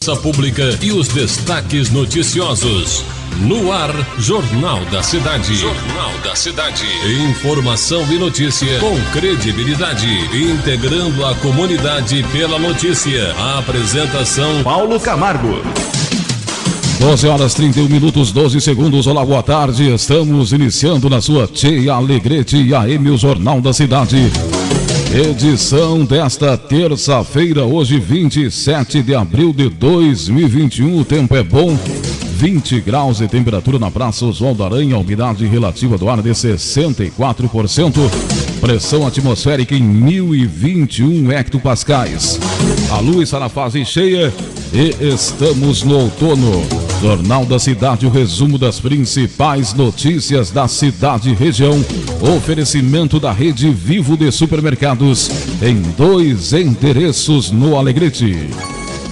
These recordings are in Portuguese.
segurança pública e os destaques noticiosos. No ar, Jornal da Cidade. Jornal da Cidade. Informação e notícia com credibilidade, integrando a comunidade pela notícia. A apresentação Paulo Camargo. 12 horas 31 minutos 12 segundos. Olá, boa tarde. Estamos iniciando na sua Tia Alegrete e AM, o Jornal da Cidade. Edição desta terça-feira, hoje 27 de abril de 2021. O tempo é bom, 20 graus de temperatura na Praça Oswaldo Aranha, a umidade relativa do ar de 64%, pressão atmosférica em 1021 hectopascais. A lua está na fase cheia e estamos no outono. Jornal da Cidade, o resumo das principais notícias da cidade e região. Oferecimento da Rede Vivo de Supermercados em 2 endereços no Alegrete.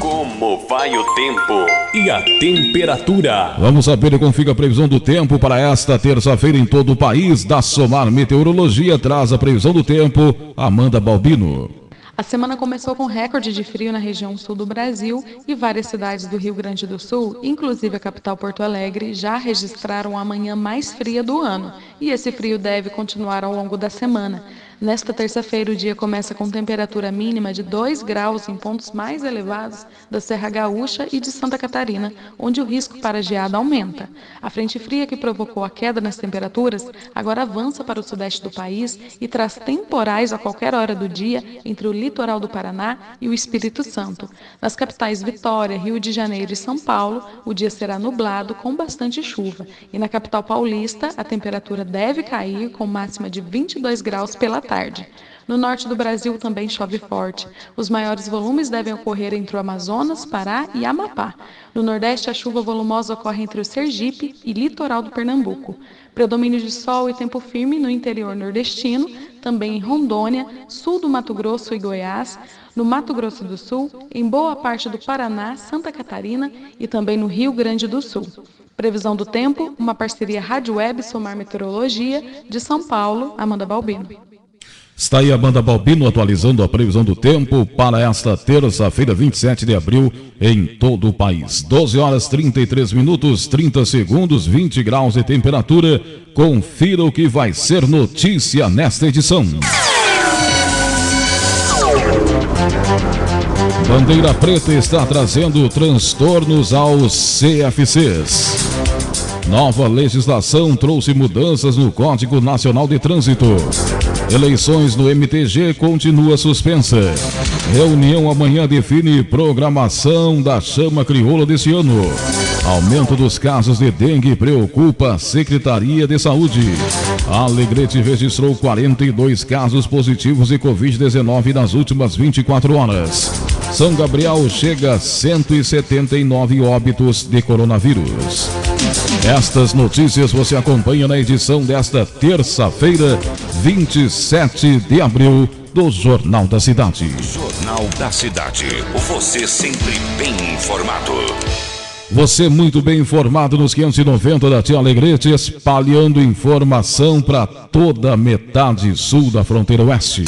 Como vai o tempo e a temperatura? Vamos saber e confira a previsão do tempo para esta terça-feira em todo o país. Da Somar Meteorologia traz a previsão do tempo, Amanda Balbino. A semana começou com recorde de frio na região sul do Brasil e várias cidades do Rio Grande do Sul, inclusive a capital Porto Alegre, já registraram a manhã mais fria do ano. E esse frio deve continuar ao longo da semana. Nesta terça-feira, o dia começa com temperatura mínima de 2 graus em pontos mais elevados da Serra Gaúcha e de Santa Catarina, onde o risco para geada aumenta. A frente fria que provocou a queda nas temperaturas agora avança para o sudeste do país e traz temporais a qualquer hora do dia entre o litoral do Paraná e o Espírito Santo. Nas capitais Vitória, Rio de Janeiro e São Paulo, o dia será nublado com bastante chuva. E na capital paulista, a temperatura deve cair com máxima de 22 graus pela tarde. No norte do Brasil também chove forte. Os maiores volumes devem ocorrer entre o Amazonas, Pará e Amapá. No nordeste, a chuva volumosa ocorre entre o Sergipe e litoral do Pernambuco. Predomínio de sol e tempo firme no interior nordestino, também em Rondônia, sul do Mato Grosso e Goiás, no Mato Grosso do Sul, em boa parte do Paraná, Santa Catarina e também no Rio Grande do Sul. Previsão do tempo, uma parceria Rádio Web Somar Meteorologia, de São Paulo, Amanda Balbino. Está aí a Amanda Balbino atualizando a previsão do tempo para esta terça-feira, 27 de abril, em todo o país. 12 horas 33 minutos, 30 segundos, 20 graus de temperatura. Confira o que vai ser notícia nesta edição. Bandeira Preta está trazendo transtornos aos CFCs. Nova legislação trouxe mudanças no Código Nacional de Trânsito. Eleições no MTG continua suspensa. Reunião amanhã define programação da chama crioula desse ano. Aumento dos casos de dengue preocupa a Secretaria de Saúde. Alegrete registrou 42 casos positivos de Covid-19 nas últimas 24 horas. São Gabriel chega a 179 óbitos de coronavírus. Estas notícias você acompanha na edição desta terça-feira, 27 de abril, do Jornal da Cidade. Jornal da Cidade. Você sempre bem informado. Você muito bem informado nos 590 da Tia Alegrete, espalhando informação para toda a metade sul da fronteira oeste.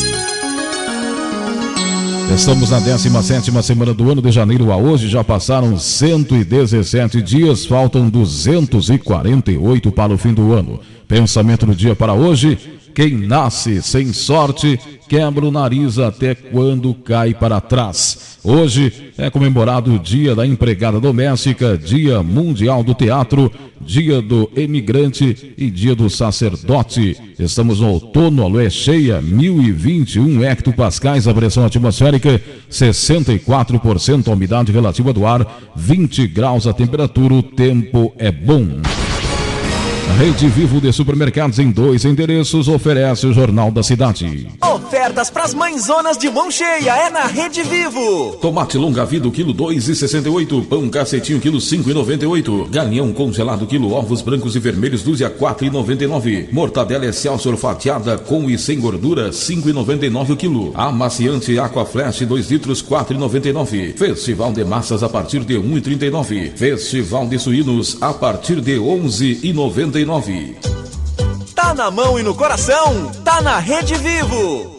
Estamos na 17ª semana do ano, de janeiro a hoje, já passaram 117 dias, faltam 248 para o fim do ano. Pensamento do dia para hoje: quem nasce sem sorte quebra o nariz até quando cai para trás. Hoje é comemorado o Dia da Empregada Doméstica, Dia Mundial do Teatro, Dia do Emigrante e Dia do Sacerdote. Estamos no outono, a lua é cheia, 1021 hectopascais a pressão atmosférica, 64% a umidade relativa do ar, 20 graus a temperatura, o tempo é bom. A Rede Vivo de Supermercados em 2 endereços oferece o Jornal da Cidade. Ofertas pras mãezonas de mão cheia é na Rede Vivo. Tomate longa vida, quilo 2,68. Pão cacetinho, quilo 5,98. Galinhão congelado, quilo. Ovos brancos e vermelhos, dúzia 4,99. Mortadela Excelsior fatiada com e sem gordura, 5,99 o quilo. Amaciante Aquaflash 2 litros, 4,99. Festival de massas a partir de 1,39. Festival de suínos a partir de 11,99. Tá na mão e no coração, tá na Rede Vivo.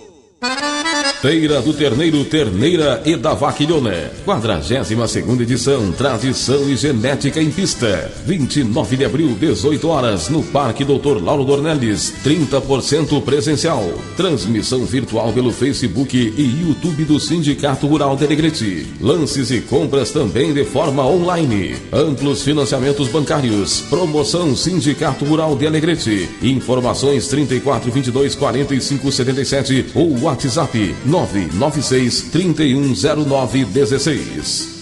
Feira do Terneiro, Terneira e da Vaquilhona. 42ª edição, tradição e genética em pista. 29 de abril, 18 horas, no Parque Dr. Lauro Dornelles. 30% presencial. Transmissão virtual pelo Facebook e YouTube do Sindicato Rural de Alegrete. Lances e compras também de forma online. Amplos financiamentos bancários. Promoção Sindicato Rural de Alegrete. Informações 3422-4577 ou WhatsApp 996-310916.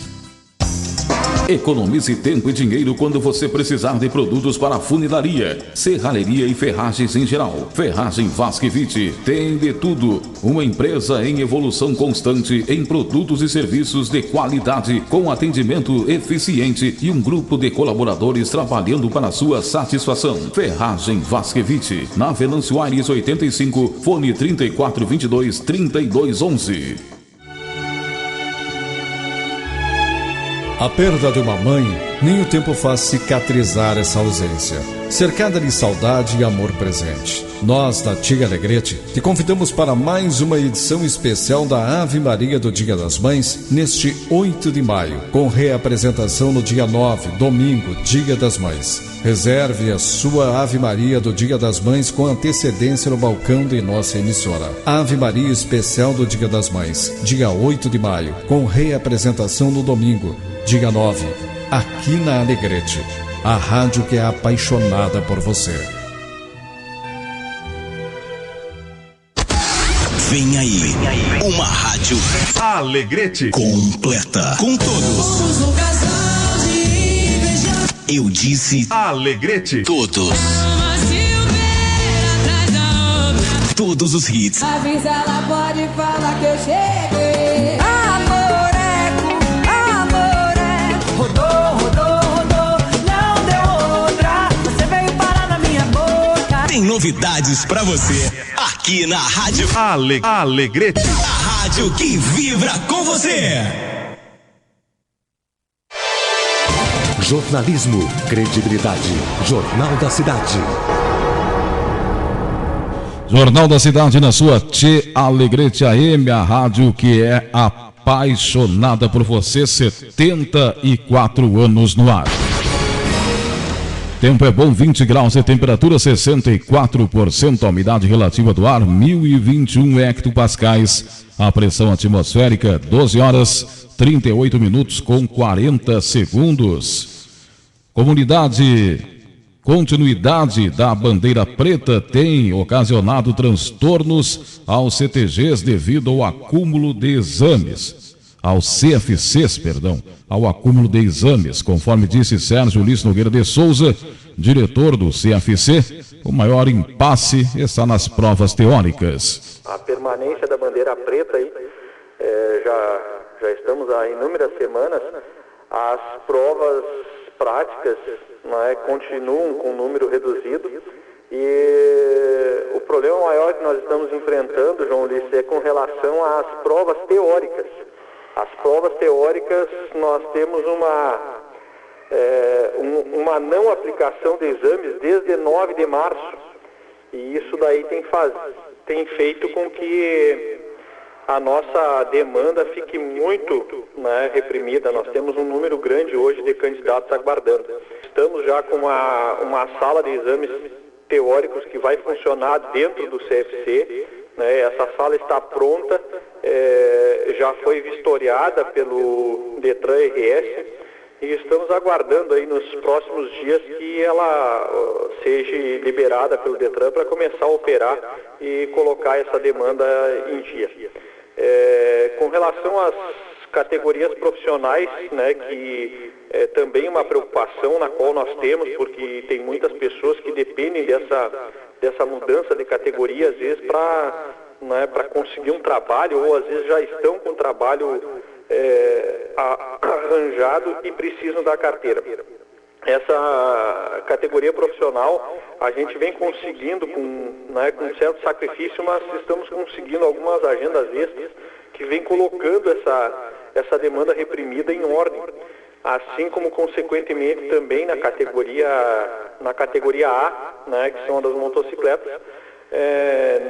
Economize tempo e dinheiro quando você precisar de produtos para funilaria, serralheria e ferragens em geral. Ferragem Vasquevite tem de tudo. Uma empresa em evolução constante em produtos e serviços de qualidade, com atendimento eficiente e um grupo de colaboradores trabalhando para sua satisfação. Ferragem Vasquevite, na Venâncio Aires 85, fone 3422-3211. A perda de uma mãe, nem o tempo faz cicatrizar essa ausência. Cercada de saudade e amor presente. Nós, da Tia Alegrete, te convidamos para mais uma edição especial da Ave Maria do Dia das Mães, neste 8 de maio, com reapresentação no dia 9, domingo, Dia das Mães. Reserve a sua Ave Maria do Dia das Mães com antecedência no balcão de nossa emissora. Ave Maria especial do Dia das Mães, dia 8 de maio, com reapresentação no domingo, dia 9, aqui na Alegrete, a rádio que é apaixonada por você. Vem aí, uma rádio Alegrete completa, com todos. Eu disse Alegrete. Todos os hits. Avisa, ela pode falar que eu cheguei. Amoreco, rodou, não deu outra. Você veio parar na minha boca. Tem novidades pra você aqui na rádio Alegrete. A rádio que vibra com você. Jornalismo, credibilidade. Jornal da Cidade. Jornal da Cidade na sua Tia Alegrete AM, a rádio que é apaixonada por você, 74 anos no ar. Tempo é bom, 20 graus de temperatura, 64% a umidade relativa do ar, 1021 hectopascais. A pressão atmosférica, 12 horas, 38 minutos com 40 segundos. Continuidade da bandeira preta tem ocasionado transtornos aos CTGs devido ao acúmulo de exames. Aos CFCs, ao acúmulo de exames. Conforme disse Sérgio Ulisses Nogueira de Souza, diretor do CFC, o maior impasse está nas provas teóricas. A permanência da bandeira preta aí, já estamos há inúmeras semanas, as provas práticas continuam com um número reduzido e o problema maior que nós estamos enfrentando, João Ulisses, é com relação às provas teóricas. As provas teóricas, nós temos uma não aplicação de exames desde 9 de março e isso daí tem feito com que a nossa demanda fique muito reprimida. Nós temos um número grande hoje de candidatos aguardando. Estamos já com uma sala de exames teóricos que vai funcionar dentro do CFC. Essa sala está pronta, já foi vistoriada pelo Detran RS e estamos aguardando aí nos próximos dias que ela seja liberada pelo Detran para começar a operar e colocar essa demanda em dia. Com relação às categorias profissionais, que é também uma preocupação na qual nós temos, porque tem muitas pessoas que dependem dessa mudança de categoria, às vezes para conseguir um trabalho, ou às vezes já estão com o trabalho arranjado e precisam da carteira. Essa categoria profissional a gente vem conseguindo com certo sacrifício, mas estamos conseguindo algumas agendas extras que vem colocando essa demanda reprimida em ordem. Assim como, consequentemente, também na categoria A, que são das motocicletas,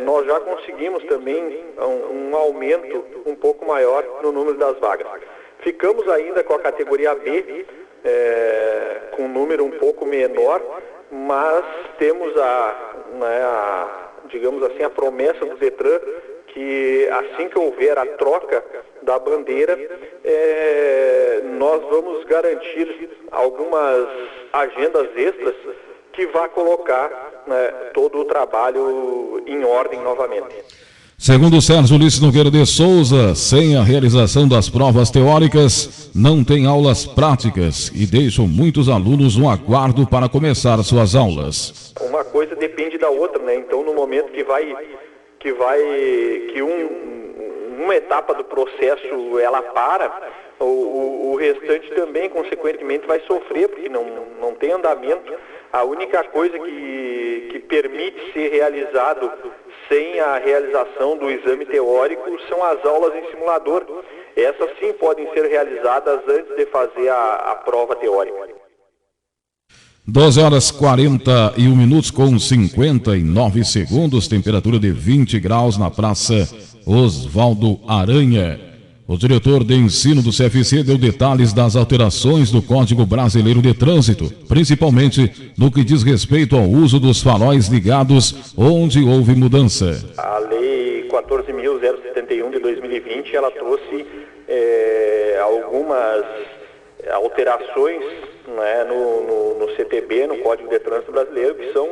nós já conseguimos também um aumento um pouco maior no número das vagas. Ficamos ainda com a categoria B, com um número um pouco menor, mas temos digamos assim, a promessa do Detran que assim que houver a troca da bandeira, nós vamos garantir algumas agendas extras que vai colocar todo o trabalho em ordem novamente. Segundo Sérgio Ulisses Nogueira de Souza, sem a realização das provas teóricas, não tem aulas práticas e deixam muitos alunos no aguardo para começar suas aulas. Uma coisa depende da outra, né? Então, no momento que uma etapa do processo ela para, o restante também, consequentemente, vai sofrer, porque não tem andamento. A única coisa que permite ser realizado sem a realização do exame teórico são as aulas em simulador. Essas sim podem ser realizadas antes de fazer a prova teórica. 12 horas 41 minutos com 59 segundos, temperatura de 20 graus na Praça Oswaldo Aranha. O diretor de ensino do CFC deu detalhes das alterações do Código Brasileiro de Trânsito, principalmente no que diz respeito ao uso dos faróis ligados, onde houve mudança. A Lei 14.071 de 2020, ela trouxe algumas alterações, né, no CTB, no Código de Trânsito Brasileiro, que são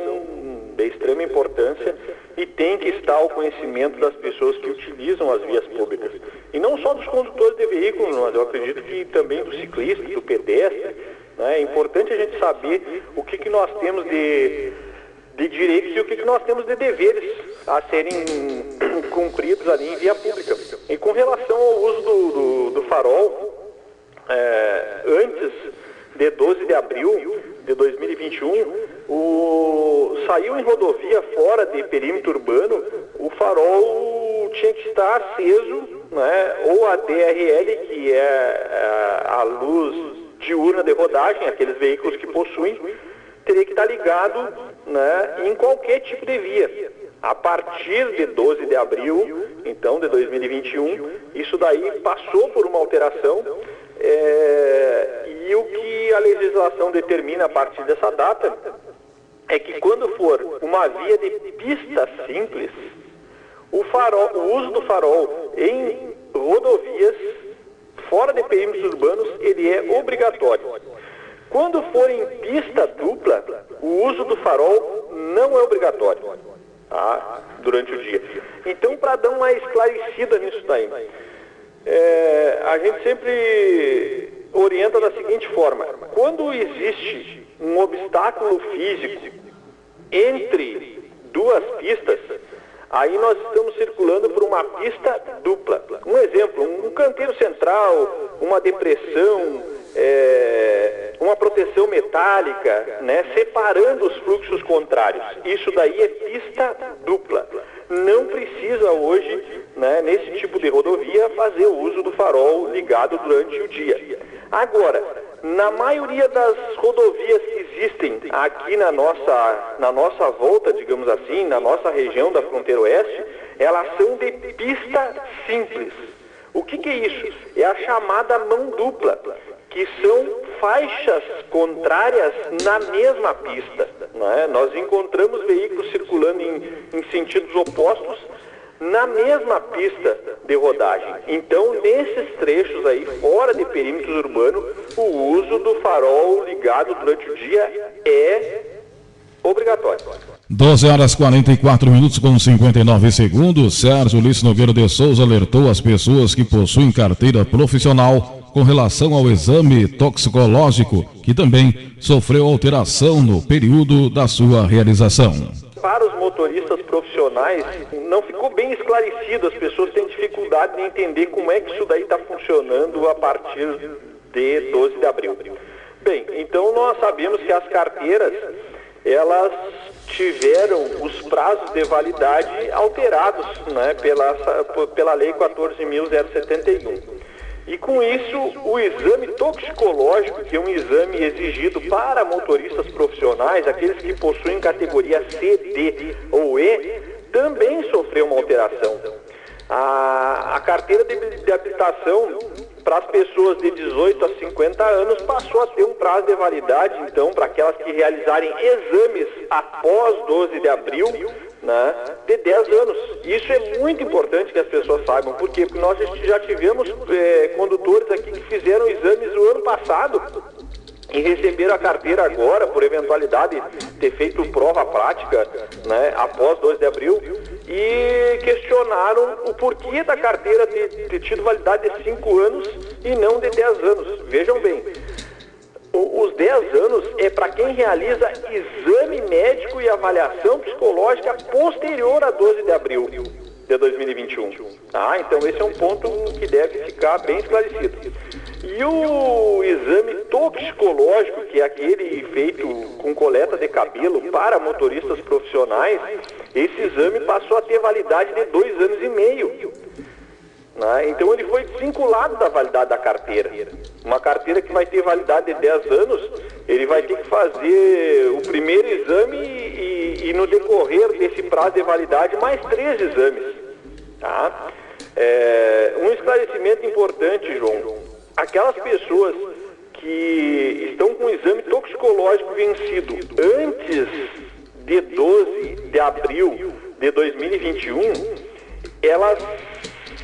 de extrema importância e tem que estar ao conhecimento das pessoas que utilizam as vias públicas. E não só dos condutores de veículos, mas eu acredito que também do ciclista, do pedestre. Né? É importante a gente saber o que nós temos de direitos e o que nós temos de deveres a serem cumpridos ali em via pública. E com relação ao uso do farol, antes de 12 de abril de 2021, saiu em rodovia fora de perímetro urbano, o farol tinha que estar aceso, né, ou a DRL, que é a luz diurna de rodagem, aqueles veículos que possuem, teria que estar ligado, né, em qualquer tipo de via. A partir de 12 de abril, então, de 2021, isso daí passou por uma alteração, e o que a legislação determina a partir dessa data é que quando for uma via de pista simples, o uso do farol em rodovias fora de perímetros urbanos, ele é obrigatório. Quando for em pista dupla, o uso do farol não é obrigatório, tá? Durante o dia. Então, para dar uma esclarecida nisso daí, a gente sempre orienta da seguinte forma: quando existe um obstáculo físico entre duas pistas, aí nós estamos circulando por uma pista dupla. Um exemplo, um canteiro central, uma depressão, uma proteção metálica, né, separando os fluxos contrários. Isso daí é pista dupla. Não precisa hoje, né, nesse tipo de rodovia, fazer o uso do farol ligado durante o dia. Agora, na maioria das rodovias que existem aqui na nossa volta, digamos assim, na nossa região da fronteira oeste, elas são de pista simples. O que é isso? É a chamada mão dupla, que são faixas contrárias na mesma pista. Né? Nós encontramos veículos circulando em sentidos opostos na mesma pista de rodagem. Então, nesses trechos aí, fora de perímetros urbanos, o uso do farol ligado durante o dia é obrigatório. 12 horas 44 minutos com 59 segundos. Sérgio Ulisses Nogueira de Souza alertou as pessoas que possuem carteira profissional com relação ao exame toxicológico, que também sofreu alteração no período da sua realização. Para os motoristas profissionais, não ficou bem esclarecido, as pessoas têm dificuldade de entender como é que isso daí está funcionando a partir de 12 de abril. Bem, então nós sabemos que as carteiras, elas tiveram os prazos de validade alterados, né, pela Lei 14.071. E com isso, o exame toxicológico, que é um exame exigido para motoristas profissionais, aqueles que possuem categoria C, D ou E, também sofreu uma alteração. A carteira de habilitação para as pessoas de 18 a 50 anos passou a ter um prazo de validade, então, para aquelas que realizarem exames após 12 de abril, né, de 10 anos. Isso é muito importante que as pessoas saibam. Por quê? Porque nós já tivemos condutores aqui que fizeram exames no ano passado e receberam a carteira agora, por eventualidade ter feito prova prática, né, após 12 de abril, e questionaram o porquê da carteira ter tido validade de 5 anos e não de 10 anos. Vejam bem, os 10 anos é para quem realiza exame médico e avaliação psicológica posterior a 12 de abril de 2021. Tá? Então esse é um ponto que deve ficar bem esclarecido. E o exame toxicológico, que é aquele feito com coleta de cabelo para motoristas profissionais, esse exame passou a ter validade de 2 anos e meio. Né? Então ele foi desvinculado da validade da carteira. Uma carteira que vai ter validade de 10 anos, ele vai ter que fazer o primeiro exame e no decorrer desse prazo de validade mais 3 exames. Tá? Um esclarecimento importante, João. Aquelas pessoas que estão com o exame toxicológico vencido antes de 12 de abril de 2021, elas,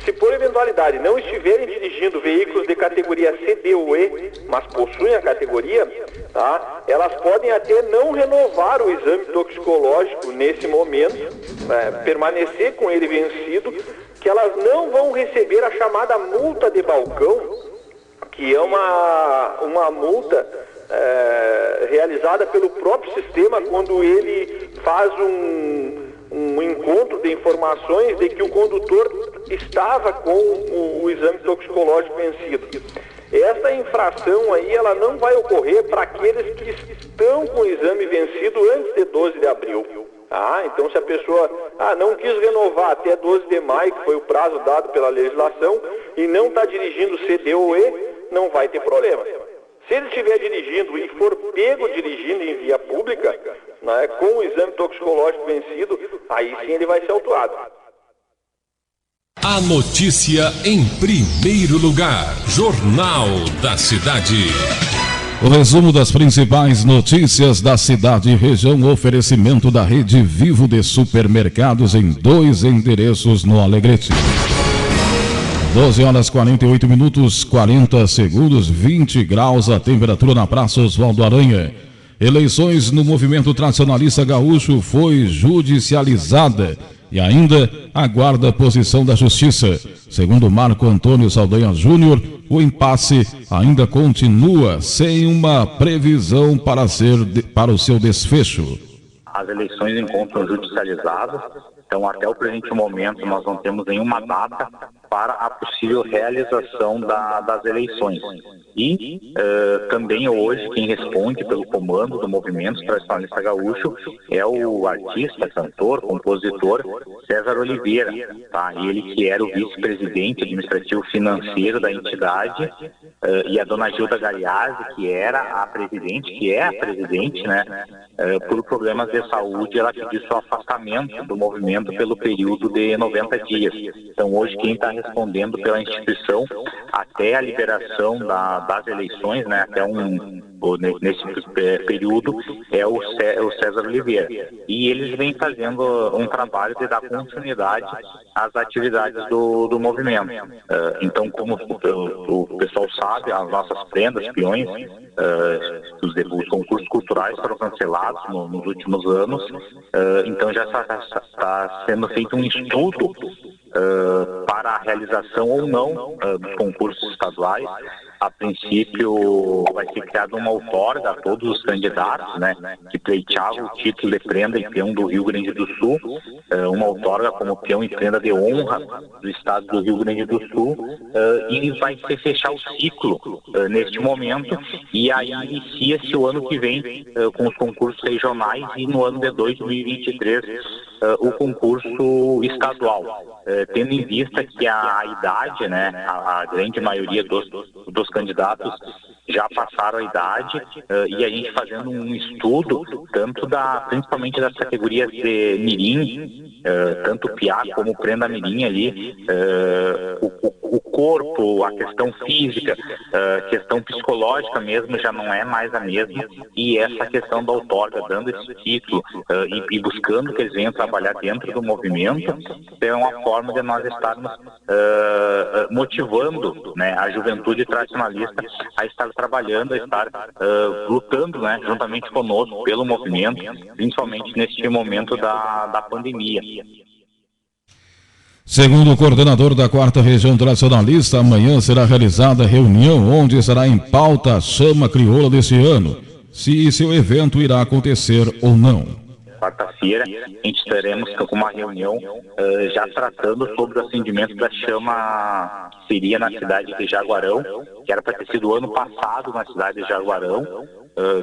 se por eventualidade não estiverem dirigindo veículos de categoria C, D ou E, mas possuem a categoria, tá? Elas podem até não renovar o exame toxicológico nesse momento, permanecer com ele vencido, que elas não vão receber a chamada multa de balcão, que é uma multa realizada pelo próprio sistema quando ele faz um encontro de informações de que o condutor estava com o exame toxicológico vencido. Essa infração aí, ela não vai ocorrer para aqueles que estão com o exame vencido antes de 12 de abril. Então, se a pessoa não quis renovar até 12 de maio, que foi o prazo dado pela legislação, e não está dirigindo CD ou E, não vai ter problema. Se ele estiver dirigindo e for pego dirigindo em via pública, né, com o exame toxicológico vencido, aí sim ele vai ser autuado. A notícia em primeiro lugar. Jornal da Cidade. O resumo das principais notícias da cidade e região, oferecimento da Rede Vivo de Supermercados em 2 endereços no Alegrete. 12 horas 48 minutos 40 segundos, 20 graus a temperatura na Praça Oswaldo Aranha. Eleições no movimento tradicionalista gaúcho foi judicializada e ainda aguarda a posição da Justiça. Segundo Marco Antônio Saldanha Júnior, o impasse ainda continua sem uma previsão para o seu desfecho. As eleições encontram judicializadas, então até o presente momento nós não temos nenhuma data para a possível realização das eleições. E também hoje quem responde pelo comando do movimento tradicionalista gaúcho é o artista, cantor, compositor César Oliveira, tá? Ele que era o vice-presidente administrativo financeiro da entidade, e a dona Gilda Galeazzi, que era a presidente, né, por problemas de saúde, ela pediu seu afastamento do movimento pelo período de 90 dias. Então hoje quem está respondendo pela instituição até a liberação das eleições, né, até nesse período, é o César Oliveira. E eles vêm fazendo um trabalho de dar continuidade às atividades do movimento. Então, como o pessoal sabe, as nossas prendas, peões, os concursos culturais foram cancelados nos últimos anos, então já está sendo feito um estudo para a realização ou não dos concursos estaduais. A princípio vai ser criada uma outorga a todos os candidatos, né, que pleiteavam o título de prenda e peão do Rio Grande do Sul, uma outorga como peão e prenda de honra do estado do Rio Grande do Sul, e vai se fechar o ciclo neste momento, e aí inicia-se o ano que vem com os concursos regionais e no ano de 2023 o concurso estadual, tendo em vista que a idade, né, a grande maioria dos candidatos já passaram a idade, e a gente fazendo um estudo, tanto principalmente das categorias de mirim, tanto piá como prenda mirim ali, o corpo, a questão física, questão psicológica mesmo já não é mais a mesma, e essa questão da outorga, dando esse título e buscando que eles venham trabalhar dentro do movimento, é uma forma de nós estarmos motivando, né, a juventude tradicionalista a estar trabalhando, a estar lutando, né, juntamente conosco pelo movimento, principalmente neste momento da pandemia. Segundo o coordenador da 4ª Região Tradicionalista, amanhã será realizada reunião onde estará em pauta a chama crioula deste ano, se seu evento irá acontecer ou não. Quarta-feira, a gente teremos uma reunião já tratando sobre o acendimento da chama que seria na cidade de Jaguarão, que era para ter sido ano passado na cidade de Jaguarão.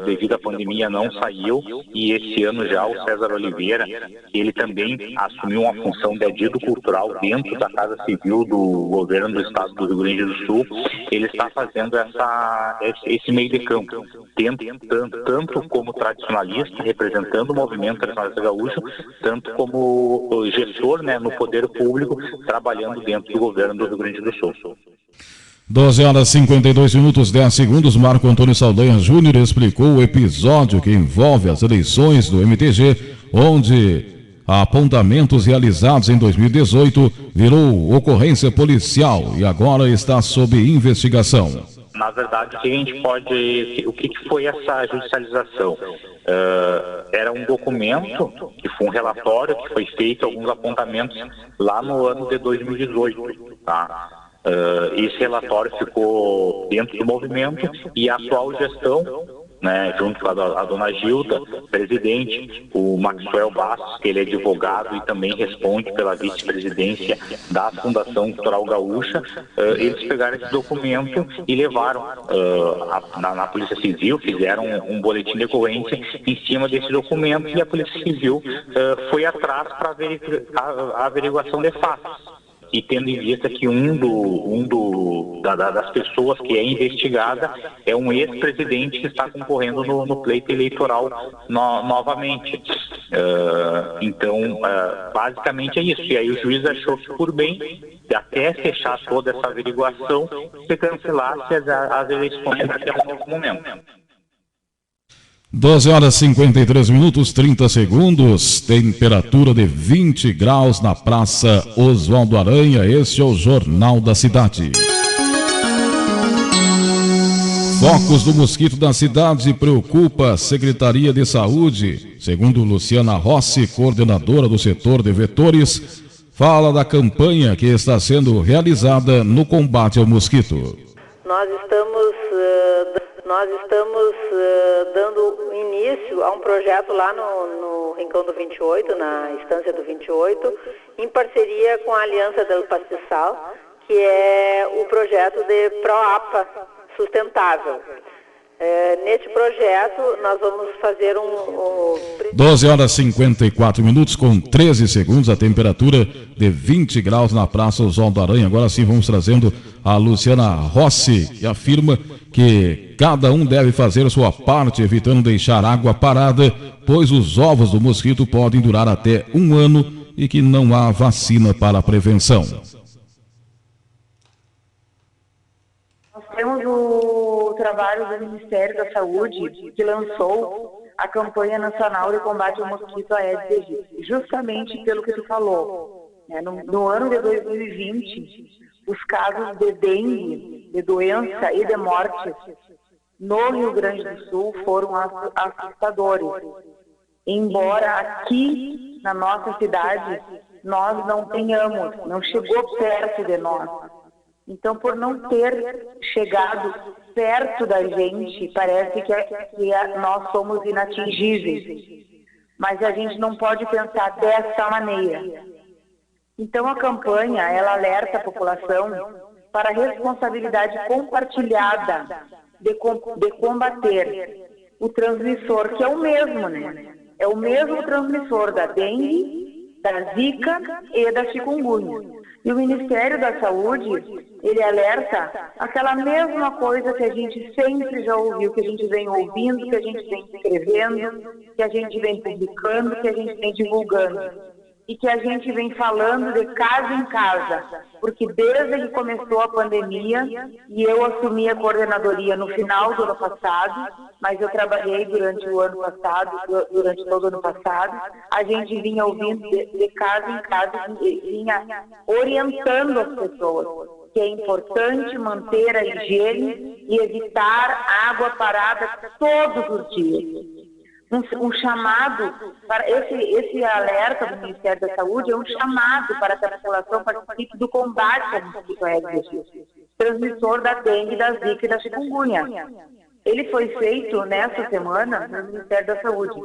Devido à pandemia não saiu, e esse ano já o César Oliveira, ele também assumiu uma função de adido cultural dentro da Casa Civil do governo do estado do Rio Grande do Sul. Ele está fazendo esse meio de campo, tanto como tradicionalista, representando o movimento tradicionalista gaúcho, tanto como gestor, né, no poder público, trabalhando dentro do governo do Rio Grande do Sul. 12h52, 10 segundos. Marco Antônio Saldanha Júnior explicou o episódio que envolve as eleições do MTG, onde apontamentos realizados em 2018 virou ocorrência policial e agora está sob investigação. Na verdade, o que foi essa judicialização? Era um documento, que foi um relatório que foi feito, alguns apontamentos lá no ano de 2018, tá? Esse relatório ficou dentro do movimento, e a atual gestão, né, junto com a dona Gilda, presidente, o Maxwell Bastos, que ele é advogado e também responde pela vice-presidência da Fundação Cultural Gaúcha, eles pegaram esse documento e levaram na Polícia Civil, fizeram um boletim de ocorrência em cima desse documento, e a Polícia Civil foi atrás para a averiguação de fatos. E tendo em vista que das pessoas que é investigada é um ex-presidente que está concorrendo no pleito eleitoral novamente. Então, basicamente é isso. E aí o juiz achou que por bem, até fechar toda essa averiguação, se cancelasse as eleições até um novo momento. 12h53, 30 segundos, temperatura de 20 graus na Praça Oswaldo Aranha. Este é o Jornal da Cidade. Focos do mosquito da cidade preocupa a Secretaria de Saúde. Segundo Luciana Rossi, coordenadora do setor de vetores, fala da campanha que está sendo realizada no combate ao mosquito. Nós estamos dando início a um projeto lá no Rincão do 28, na Estância do 28, em parceria com a Aliança del Pastizal, que é o projeto de Proapa Sustentável. Neste projeto, nós vamos fazer 12h54, com 13 segundos, a temperatura de 20 graus na Praça Oswaldo Aranha. Agora sim vamos trazendo a Luciana Rossi, que afirma que cada um deve fazer a sua parte, evitando deixar água parada, pois os ovos do mosquito podem durar até 1 ano e que não há vacina para a prevenção. Nós temos o trabalho do Ministério da Saúde, que lançou a campanha nacional de combate ao mosquito Aedes aegypti, justamente pelo que tu falou. No ano de 2020, os casos de dengue, de doença e de morte no Rio Grande do Sul foram assustadores. Embora aqui na nossa cidade nós não chegou perto de nós. Então, por não ter chegado perto da gente, parece que nós somos inatingíveis. Mas a gente não pode pensar dessa maneira. Então, a campanha, ela alerta a população para a responsabilidade compartilhada de combater o transmissor, que é o mesmo, né? É o mesmo transmissor da dengue, da zika e da chikungunya. E o Ministério da Saúde, ele alerta aquela mesma coisa que a gente sempre já ouviu, que a gente vem ouvindo, que a gente vem escrevendo, que a gente vem publicando, que a gente vem divulgando. E que a gente vem falando de casa em casa, porque desde que começou a pandemia, e eu assumi a coordenadoria no final do ano passado, mas eu trabalhei durante o ano passado, durante todo o ano passado, a gente vinha ouvindo de casa em casa, vinha orientando as pessoas, que é importante manter a higiene e evitar água parada todos os dias. Um chamado para esse alerta do Ministério da Saúde é um chamado para que a população participe do combate ao mosquito Aedes aegypti, transmissor da dengue, da zika e da chikungunya. Ele foi feito nessa semana no Ministério da Saúde.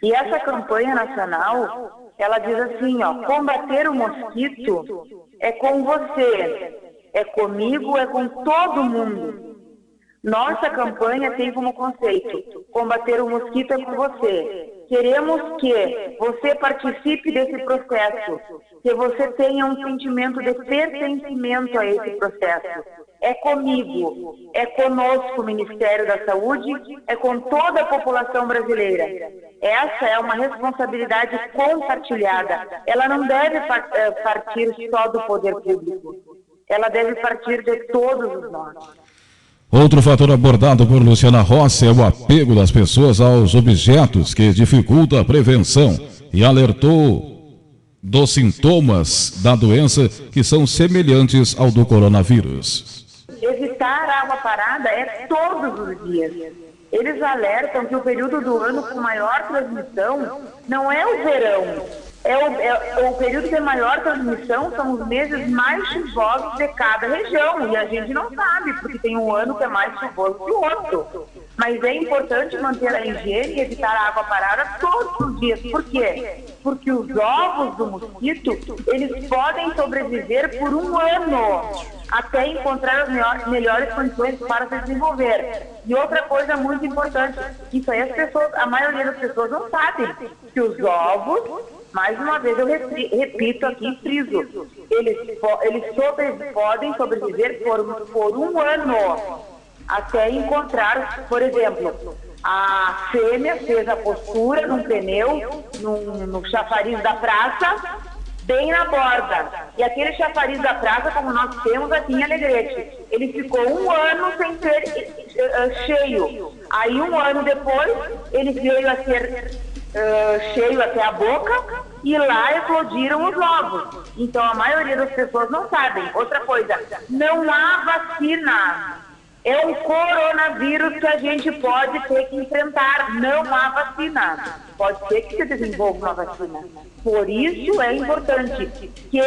E essa campanha nacional, ela diz assim, ó, combater o mosquito é com você, é comigo, é com todo mundo. Nossa campanha tem como conceito, combater o mosquito é com você. Queremos que você participe desse processo, que você tenha um sentimento de pertencimento a esse processo. É comigo, é conosco o Ministério da Saúde, é com toda a população brasileira. Essa é uma responsabilidade compartilhada. Ela não deve partir só do poder público. Ela deve partir de todos nós. Outro fator abordado por Luciana Rossi é o apego das pessoas aos objetos, que dificulta a prevenção, e alertou dos sintomas da doença que são semelhantes ao do coronavírus. Evitar água parada é todos os dias. Eles alertam que o período do ano com maior transmissão não é o verão. O período de maior transmissão são os meses mais chuvosos de cada região. E a gente não sabe, porque tem um ano que é mais chuvoso que o outro. Mas é importante manter a higiene e evitar a água parada todos os dias. Por quê? Porque os ovos do mosquito, eles podem sobreviver por um ano, até encontrar as melhores condições para se desenvolver. E outra coisa muito importante, isso aí a maioria das pessoas não sabe, que os ovos, mais uma vez eu repito aqui e friso, eles podem sobreviver por um ano, até encontrar, por exemplo, a fêmea fez a postura num pneu, no chafariz da praça, bem na borda. E aquele chafariz da praça, como nós temos aqui em Alegrete, ele ficou um ano sem ser cheio. Aí um ano depois, ele veio a ser cheio até a boca, e lá eclodiram os ovos. Então a maioria das pessoas não sabem. Outra coisa, não há vacina. É um coronavírus que a gente pode ter que enfrentar. Não há vacina. Pode ser que se desenvolva uma vacina. Por isso é importante que,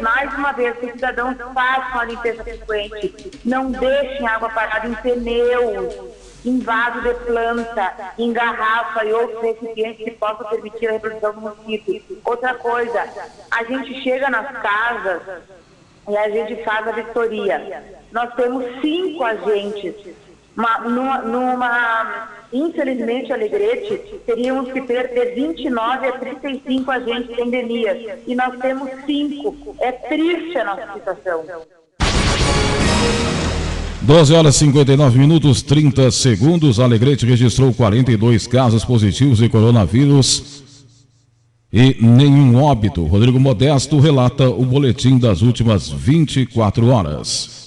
mais uma vez, que os cidadãos façam a limpeza frequente. Não deixem água parada em pneus, em vaso de planta, em garrafa e outros recipientes que possam permitir a reprodução do mosquito. Outra coisa, a gente chega nas casas e a gente faz a vistoria. Nós temos 5 agentes. Infelizmente, Alegrete, teríamos que ter de 29 a 35 agentes de endemias. E nós temos 5. É triste a nossa situação. 12 horas 59 minutos 30 segundos. Alegrete registrou 42 casos positivos de coronavírus e nenhum óbito. Rodrigo Modesto relata o boletim das últimas 24 horas.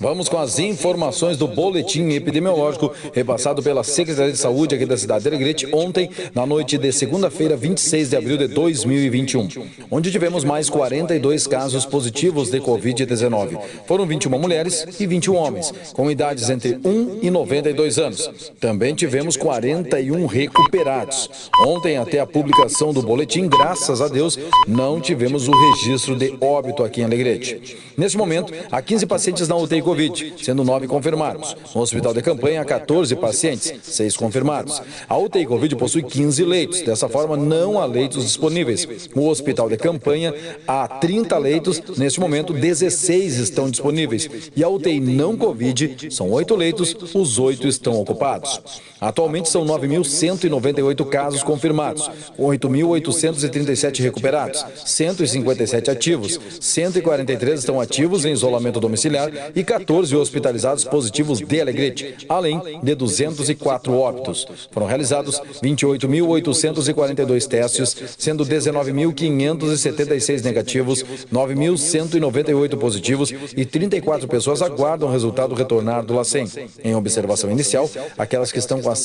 Vamos com as informações do boletim epidemiológico repassado pela Secretaria de Saúde aqui da cidade de Alegrete ontem, na noite de segunda-feira, 26 de abril de 2021, onde tivemos mais 42 casos positivos de Covid-19. Foram 21 mulheres e 21 homens, com idades entre 1 e 92 anos. Também tivemos 41 recuperados. Ontem, até a publicação do boletim, graças a Deus, não tivemos o registro de óbito aqui em Alegrete. Nesse momento, há 15 pacientes na UTI Covid, sendo 9 confirmados. No hospital de campanha, há 14 pacientes, 6 confirmados. A UTI Covid possui 15 leitos, dessa forma não há leitos disponíveis. No hospital de campanha, há 30 leitos, neste momento 16 estão disponíveis. E a UTI não Covid, são 8 leitos, os 8 estão ocupados. Atualmente são 9.198 casos confirmados, 8.837 recuperados, 157 ativos, 143 estão ativos em isolamento domiciliar e 14 hospitalizados positivos de Alegrete, além de 204 óbitos. Foram realizados 28.842 testes, sendo 19.576 negativos, 9.198 positivos e 34 pessoas aguardam o resultado retornar do LACEN. Em observação inicial, aquelas que estão com a